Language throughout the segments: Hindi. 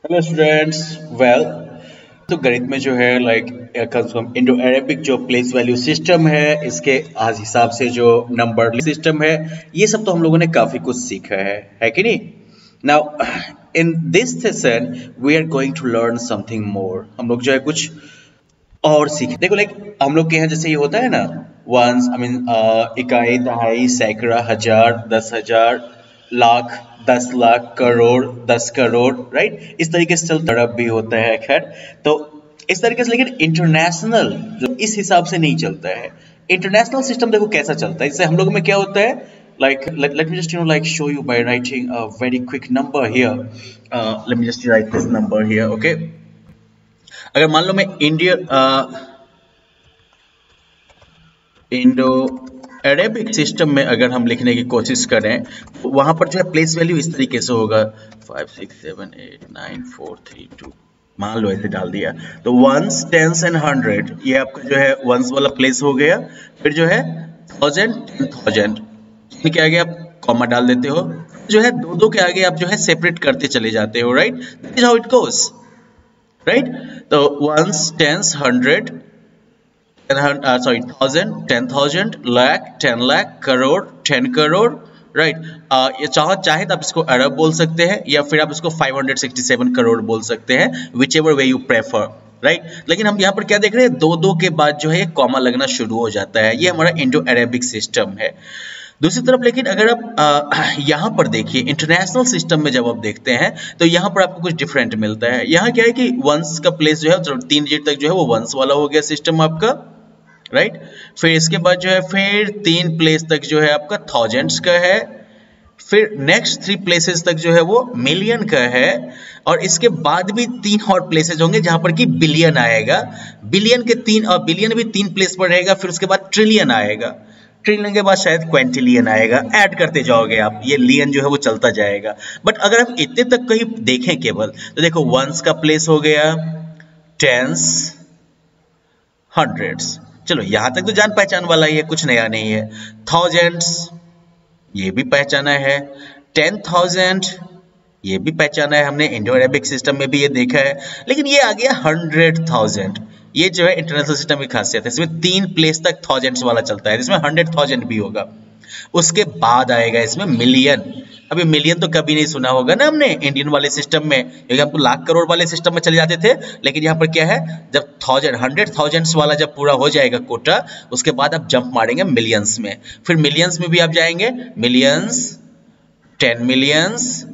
Hello students. वेल, तो गणित में जो है इंडो अरेबिक जो प्लेस वैल्यू सिस्टम है, इसके आज हिसाब से जो नंबर सिस्टम है, ये सब तो हम लोगों ने काफी कुछ सीखा है कि नहीं। Now in this session we are going to learn something more. हम लोग जो है कुछ और सीखे। देखो हम लोग के यहाँ जैसे ये होता है ना, वंस आई मीन इकाई, दहाई, सैकड़ा, हजार, 10,000, लाख, 10 लाख, करोड़, 10 करोड़, राइट। इस तरीके से चलता अरब भी होता है, खैर। तो इस तरीके से, लेकिन इंटरनेशनल जो इस हिसाब से नहीं चलता है। इंटरनेशनल सिस्टम देखो कैसा चलता है। इससे हम लोग में क्या होता है, let me just show you by writing a very quick number here. Let me just write this number here, okay. अगर मान लो मैं इंडो अरेबिक सिस्टम में अगर हम लिखने की कोशिश करें, तो वहां पर जो है प्लेस वैल्यू इस तरीके से होगा 5 6 7 8 9 4 3 2, मान लो ऐसे डाल दिया। तो वंस, टेंस एंड 100, ये आपका जो है वंस वाला प्लेस हो गया। फिर जो है 1000, 10,000 के आगे आप कॉमा डाल देते हो, जो है दो दो के आगे आप जो है सेपरेट करते चले जाते हो, right. This is how it goes, right. तो ones, tens, 100, 1000, 10,000, lakh, 10 lakh, crore, 10 crore, right. ये चाहे तो आप इसको अरब बोल सकते हैं, या फिर आप इसको 567 करोड़ बोल सकते हैं, which ever way you prefer, right. लेकिन हम यहाँ पर क्या देख रहे हैं, दो दो के बाद जो है ये कॉमा लगना शुरू हो जाता है। ये हमारा इंडो अरेबिक सिस्टम है। दूसरी तरफ लेकिन अगर आप यहाँ पर देखिए, इंटरनेशनल सिस्टम में जब आप देखते हैं तो यहाँ पर आपको कुछ डिफरेंट मिलता है। यहाँ क्या है कि वंस का प्लेस जो है 3 डिजिट तक जो है वो वंस वाला हो गया सिस्टम आपका, राइट। फिर इसके बाद जो है फिर 3 प्लेस तक जो है आपका थाउजेंड्स का है। फिर नेक्स्ट 3 प्लेसेस तक जो है वो मिलियन का है। और इसके बाद भी 3 और प्लेसेस होंगे जहां पर कि बिलियन आएगा। बिलियन भी 3 प्लेस पर रहेगा। फिर उसके बाद ट्रिलियन आएगा। ट्रिलियन के बाद शायद क्विंटिलियन आएगा। ऐड करते जाओगे आप, ये लियन जो है वो चलता जाएगा। बट अगर हम इतने तक कहीं देखें केवल, तो देखो वंस का प्लेस हो गया, टेंस, हंड्रेड्स, चलो यहां तक तो जान पहचान वाला ही है, कुछ नया नहीं है। थाउजेंड्स, ये भी पहचाना है। 10,000, ये भी पहचाना है हमने, इंडो अरेबिक सिस्टम में भी ये देखा है। लेकिन ये आ गया 100,000। ये जो है इंटरनेशनल सिस्टम की खासियत है, इसमें 3 प्लेस तक थाउजेंड्स वाला चलता है, इसमें 100,000 भी होगा। उसके बाद आएगा इसमें मिलियन। अभी मिलियन तो कभी नहीं सुना होगा ना हमने इंडियन वाले सिस्टम में, क्योंकि हम तो लाख करोड़ वाले सिस्टम में चले जाते थे। लेकिन यहाँ पर क्या है, जब 100,000 वाला जब पूरा हो जाएगा कोटा, उसके बाद आप जंप मारेंगे मिलियंस में। फिर मिलियंस में भी आप जाएंगे, मिलियंस, 10 मिलियंस,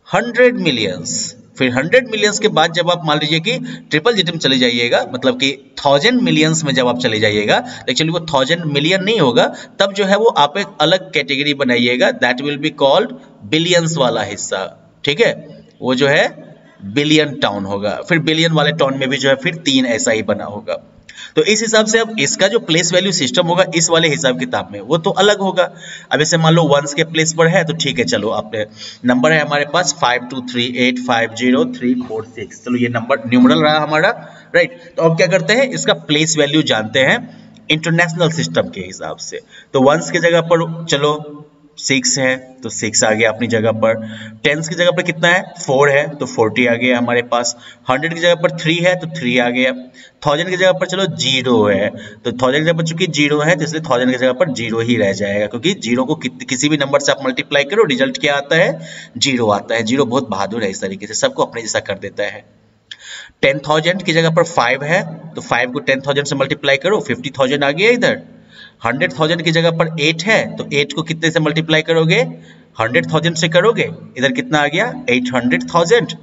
100 मिलियंस। फिर 100 मिलियंस के बाद जब आप मान लीजिए कि ट्रिपल डिजिट में चले जाइएगा, मतलब कि 1000 मिलियंस में जब आप चले जाइएगा, एक्चुअली वो 1000 मिलियन नहीं होगा, तब जो है वो आप एक अलग कैटेगरी बनाइएगा, that will be called billions वाला हिस्सा, ठीक है। वो जो है बिलियन टाउन होगा। फिर बिलियन वाले टाउन में भी जो है फिर 3 ऐसा ही बना होगा। तो इस हिसाब से अब इसका जो प्लेस वैल्यू सिस्टम होगा इस वाले हिसाब किताब में, वो तो अलग होगा। अब इसे मान लो वंस के प्लेस पर है, तो ठीक है, चलो आपने नंबर है हमारे पास 52385036। चलो ये नंबर न्यूमरल रहा हमारा, राइट। तो अब क्या करते हैं, इसका प्लेस वैल्यू जानते हैं इंटरनेशनल सिस्टम के हिसाब से। तो वंस की जगह पर चलो 6 है, तो 6 आ गया अपनी जगह पर। टेंस की जगह पर कितना है, 4 है, तो 40 आ गया हमारे पास। 100 की जगह पर 3 है, तो 3 आ गया। 1000 की जगह पर चलो 0 है, तो 1000 की जगह पर चूंकि 0 है, तो इसलिए 1000 की जगह पर 0 ही रह जाएगा, क्योंकि 0 को किसी भी नंबर से आप मल्टीप्लाई करो, रिजल्ट क्या आता है, 0 आता है। 0 बहुत बहादुर है, इस तरीके से सबको अपने जैसा कर देता है। 10,000 की जगह पर 5 है, तो 5 को 10,000 से मल्टीप्लाई करो, 50,000 आ गया इधर। 100,000 की जगह पर 8 है, तो 8 को कितने से मल्टीप्लाई करोगे, 100,000 से करोगे, इधर कितना आ गया, 800,000।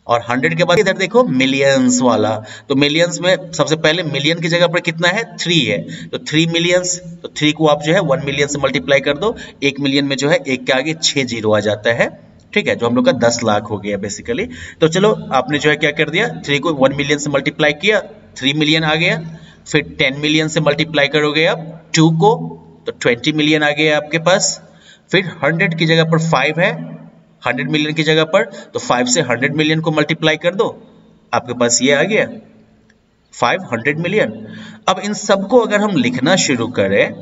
और 100 के बाद इधर देखो मिलियंस वाला, तो मिलियंस में सबसे पहले मिलियन की जगह पर कितना है, 3 है, तो 3 मिलियंस, तो 3 को आप जो है 1 मिलियन से मल्टीप्लाई कर दो। 1 मिलियन में जो है 1 के आगे 6 जीरो आ जाता है, ठीक है, जो हम लोग का 10 लाख हो गया बेसिकली। तो चलो आपने जो है क्या कर दिया, 3 को 1 मिलियन से मल्टीप्लाई किया, 3 मिलियन आ गया। फिर 10 मिलियन से मल्टीप्लाई करोगे आप 2 को, तो 20 मिलियन आ गया आपके पास। फिर 100 की जगह पर 5 है, 100 मिलियन की जगह पर, तो 5 से 100 मिलियन को मल्टीप्लाई कर दो, आपके पास ये आ गया 500 मिलियन। अब इन सबको अगर हम लिखना शुरू करें,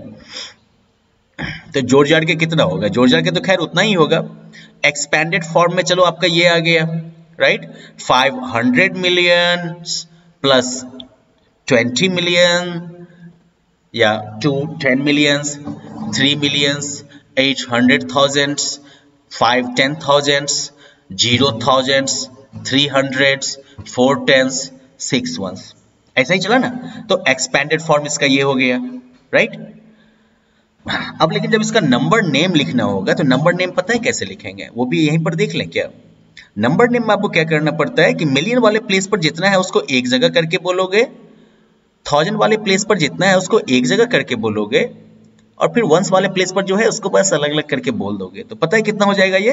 तो जोड़ जाड़ के कितना होगा, जोड़ जाड़ के तो खैर उतना ही होगा। एक्सपेंडेड फॉर्म में चलो आपका ये आ गया, राइट। 500 मिलियन प्लस 20 मिलियन या 10 मिलियंस, 3 मिलियंस, 800,000, 5 10,000, 0,000, 300, 4 10s, 6 1s, ऐसा ही चला ना। तो एक्सपेंडेड फॉर्म इसका ये हो गया, राइट। अब लेकिन जब इसका नंबर नेम लिखना होगा तो नंबर नेम पता है कैसे लिखेंगे, वो भी यहीं पर देख लें क्या। नंबर नेम में आपको क्या करना पड़ता है कि मिलियन वाले प्लेस पर जितना है उसको एक जगह करके बोलोगे, 1000 वाले प्लेस पर जितना है उसको एक जगह करके बोलोगे, और फिर वंस वाले प्लेस पर जो है उसको बस अलग अलग करके बोल दोगे। तो पता है कितना हो जाएगा ये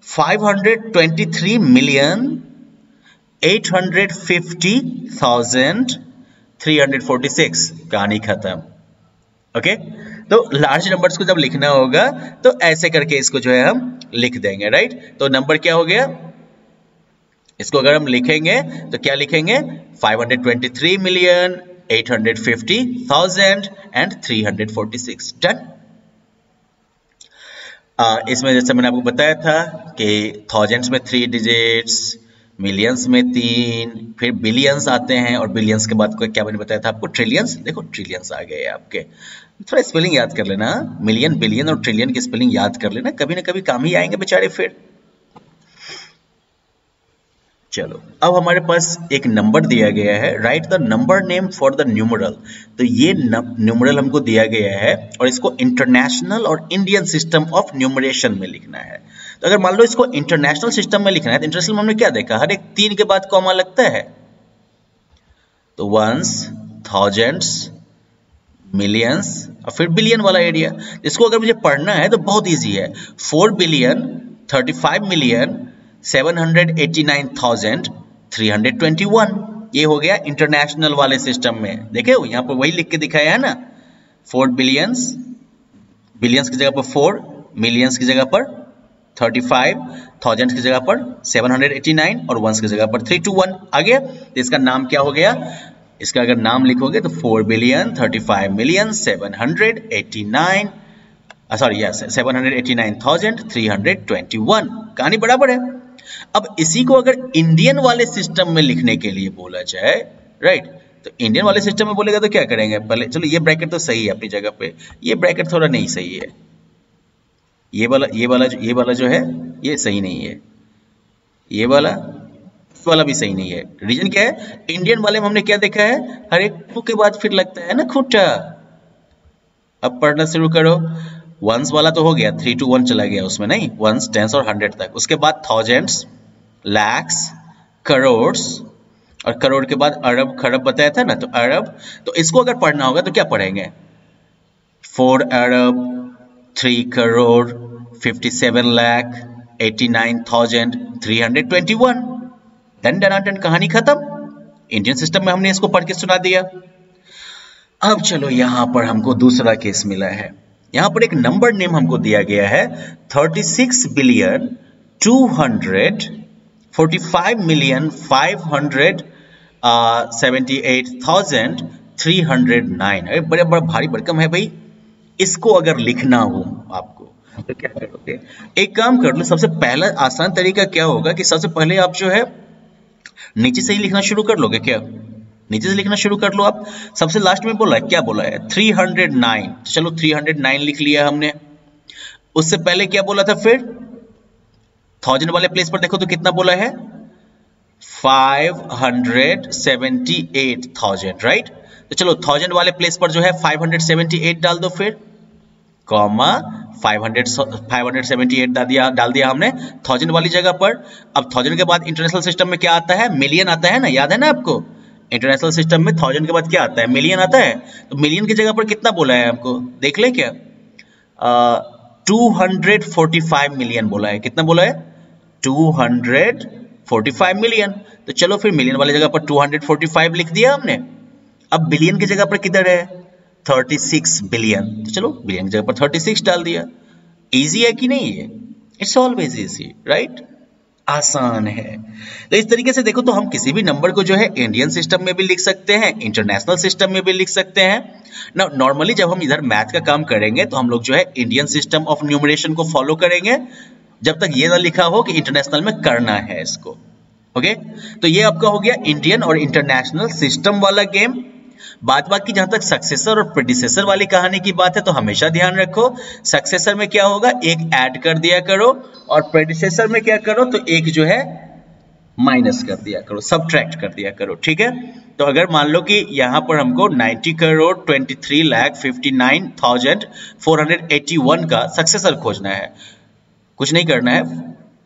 523,850,346, कहानी खत्म। ओके, तो लार्ज नंबर्स को जब लिखना होगा तो ऐसे करके इसको जो है हम लिख देंगे, राइट। तो नंबर क्या हो गया, इसको अगर हम लिखेंगे तो क्या लिखेंगे 523,850,346, डन। इसमें जैसे मैंने आपको बताया था कि थाउजेंड्स में 3 डिजिट्स, मिलियंस में 3, फिर बिलियंस आते हैं, और बिलियंस के बाद क्या मैंने बताया था आपको, ट्रिलियंस। देखो ट्रिलियंस आ गए आपके, थोड़ा स्पेलिंग याद कर लेना, मिलियन, बिलियन और ट्रिलियन की स्पेलिंग याद कर लेना, कभी ना कभी काम ही आएंगे बेचारे फिर। चलो, अब हमारे पास एक नंबर दिया गया है, right the number name for the numeral. तो ये न्यूमरल हमको दिया गया है और इसको इंटरनेशनल और इंडियन सिस्टम ऑफ न्यूमरेशन में लिखना है। तो अगर मान लो इसको इंटरनेशनल सिस्टम में लिखना है तो इंटरनेशनल में हमने क्या देखा, हर एक 3 के बाद कॉमा लगता है। तो वंस, थाउजेंड्स, मिलियंस और फिर बिलियन वाला एरिया। इसको अगर मुझे पढ़ना है तो बहुत ईजी है, 4 बिलियन 35 मिलियन 789,321, ये हो गया इंटरनेशनल वाले सिस्टम में। देखे हो यहाँ पर वही लिख के दिखाया है ना, 4 बिलियंस, बिलियंस की जगह पर 4, मिलियंस की जगह पर 35, थाउजेंड की जगह पर 789 और वंस की जगह पर 321 आ गया। तो इसका नाम क्या हो गया, इसका अगर नाम लिखोगे तो 4 बिलियन 35 मिलियन 789,321, कहानी बराबर है। अब इसी को अगर इंडियन वाले सिस्टम में लिखने के लिए बोला जाए, राइट, तो इंडियन वाले सिस्टम में बोलेगा तो क्या करेंगे, पहले चलो ये ब्रैकेट तो सही है अपनी जगह पे, ये ब्रैकेट थोड़ा नहीं सही है, ये वाला जो है ये सही नहीं है, ये वाला भी सही नहीं है। रीजन क्या है, इंडियन वाले में हमने क्या देखा है, हर एक 2 के बाद फिर लगता है ना खूंटा। अब पढ़ना शुरू करो, वंस वाला तो हो गया, 3 to 1 चला गया उसमें, नहीं, वंस, टेंस और 100 तक। उसके बाद थाउजेंड्स, लैक्स, करोड्स, और करोड़ के बाद अरब, खरब बताया था ना, तो अरब। तो इसको अगर पढ़ना होगा तो क्या पढ़ेंगे, 4 अरब, 3 crore, 57 lakh, 89,321, done done done, कहानी खत्म। इंडियन सिस्टम में हमने इसको पढ़ के सुना दिया। अब चलो यहां पर हमको दूसरा केस मिला है, यहां पर एक नंबर नेम हमको दिया गया है 36 बिलियन 245 मिलियन 578,309। अरे बड़ा बड़ा भारी भरकम है भाई, इसको अगर लिखना हो आपको तो क्या करोगे, एक काम कर लो, सबसे पहला आसान तरीका क्या होगा कि सबसे पहले आप जो है नीचे से ही लिखना शुरू कर लोगे। क्या, नीचे से लिखना शुरू कर लो आप। सबसे लास्ट में बोला है, क्या बोला है, 309, तो चलो 309 लिख लिया हमने। उससे पहले क्या बोला था, फिर 1000 वाले प्लेस पर देखो तो कितना बोला है, 578,000, राइट। तो चलो 1000 वाले प्लेस पर जो है 578 डाल दो, फिर कॉमा 578 डाल दिया हमने 1000 वाली जगह पर। अब 1000 के बाद इंटरनेशनल सिस्टम में क्या आता है, मिलियन आता है ना, याद है ना आपको, इंटरनेशनल सिस्टम में 1000 के बाद क्या आता है, मिलियन आता है। तो मिलियन की जगह पर कितना बोला है हमको, देख ले क्या, 245 मिलियन बोला है। कितना बोला है, 245 मिलियन। तो चलो फिर मिलियन वाली जगह पर 245 लिख दिया हमने। अब बिलियन की जगह पर किधर है, 36 बिलियन, तो चलो बिलियन की जगह पर 36 डाल दिया। इजी है कि नहीं है, इट्स ऑलवेज इजी, राइट, आसान है। तो इस तरीके से देखो तो हम किसी भी नंबर को जो है इंडियन सिस्टम में भी लिख सकते हैं, इंटरनेशनल सिस्टम में भी लिख सकते हैं ना। नॉर्मली जब हम इधर मैथ का काम करेंगे तो हम लोग जो है इंडियन सिस्टम ऑफ न्यूमरेशन को फॉलो करेंगे, जब तक ये ना लिखा हो कि इंटरनेशनल में करना है इसको, ओके तो ये आपका हो गया इंडियन और इंटरनेशनल सिस्टम वाला गेम। बाकी जहां तक सक्सेसर और प्रेडिसेसर वाली कहानी की बात है तो हमेशा ध्यान रखो सक्सेसर में क्या होगा, एक ऐड कर दिया करो, और प्रेडिसेसर में क्या करो तो एक जो है माइनस कर दिया करो, सबट्रैक्ट कर दिया करो। ठीक है, तो अगर मान लो कि यहां पर हमको 90 करोड़ 23,59,481 का सक्सेसर खोजना है, कुछ नहीं करना है,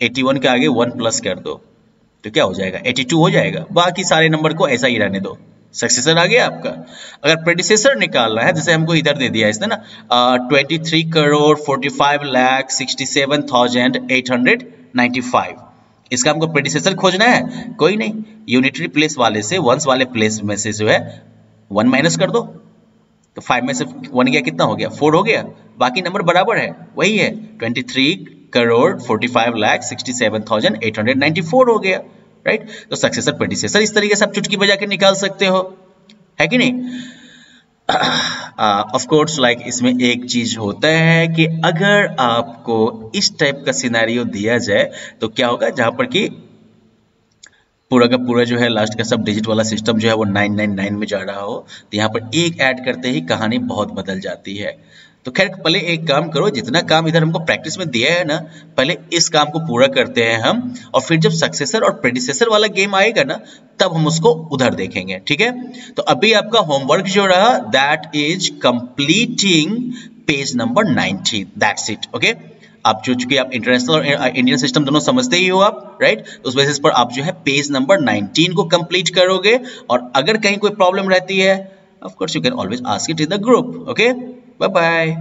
81 के आगे 1 प्लस कर दो तो क्या हो जाएगा, 82 हो जाएगा। बाकी सारे नंबर को ऐसा ही रहने दो, सक्सेसर आ गया आपका। अगर प्रेडिसेसर निकालना है, जैसे हमको इधर दे दिया इसने ना 23 करोड़ 45,67,895, इसका हमको प्रेडिसेसर खोजना है, कोई नहीं, यूनिटरी प्लेस वाले से वंस वाले प्लेस में से जो है 1 माइनस कर दो, तो 5 में से 1 गया, कितना हो गया, 4 हो गया। बाकी नंबर बराबर है, वही है 23 करोड़ 45,67,894 हो गया, राइट। तो सक्सेसर प्रेडिसेसर इस तरीके से आप चुटकी बजा के निकाल सकते हो, है कि नहीं। ऑफ कोर्स लाइक इसमें एक चीज होता है कि अगर आपको इस टाइप का सिनेरियो दिया जाए तो क्या होगा, जहां पर कि पूरा का पूरा जो है लास्ट का सब डिजिट वाला सिस्टम जो है वो 999 में जा रहा हो, तो यहाँ पर एक ऐड करते ही कहानी बहुत बदल जाती है। तो खैर पहले एक काम करो, जितना काम इधर हमको प्रैक्टिस में दिया है ना, पहले इस काम को पूरा करते हैं हम, और फिर जब सक्सेसर और प्रेडिसेसर वाला गेम आएगा ना तब हम उसको उधर देखेंगे। ठीक है, तो अभी आपका होमवर्क जो रहा that is completing page number 19, that's it. Okay, आप चूंकि आप इंटरनेशनल और इंडियन सिस्टम दोनों समझते ही हो आप, राइट, तो उस बेसिस पर आप जो है पेज नंबर 19 को कंप्लीट करोगे, और अगर कहीं कोई प्रॉब्लम रहती है of course you can always ask it in the group. Okay, bye bye.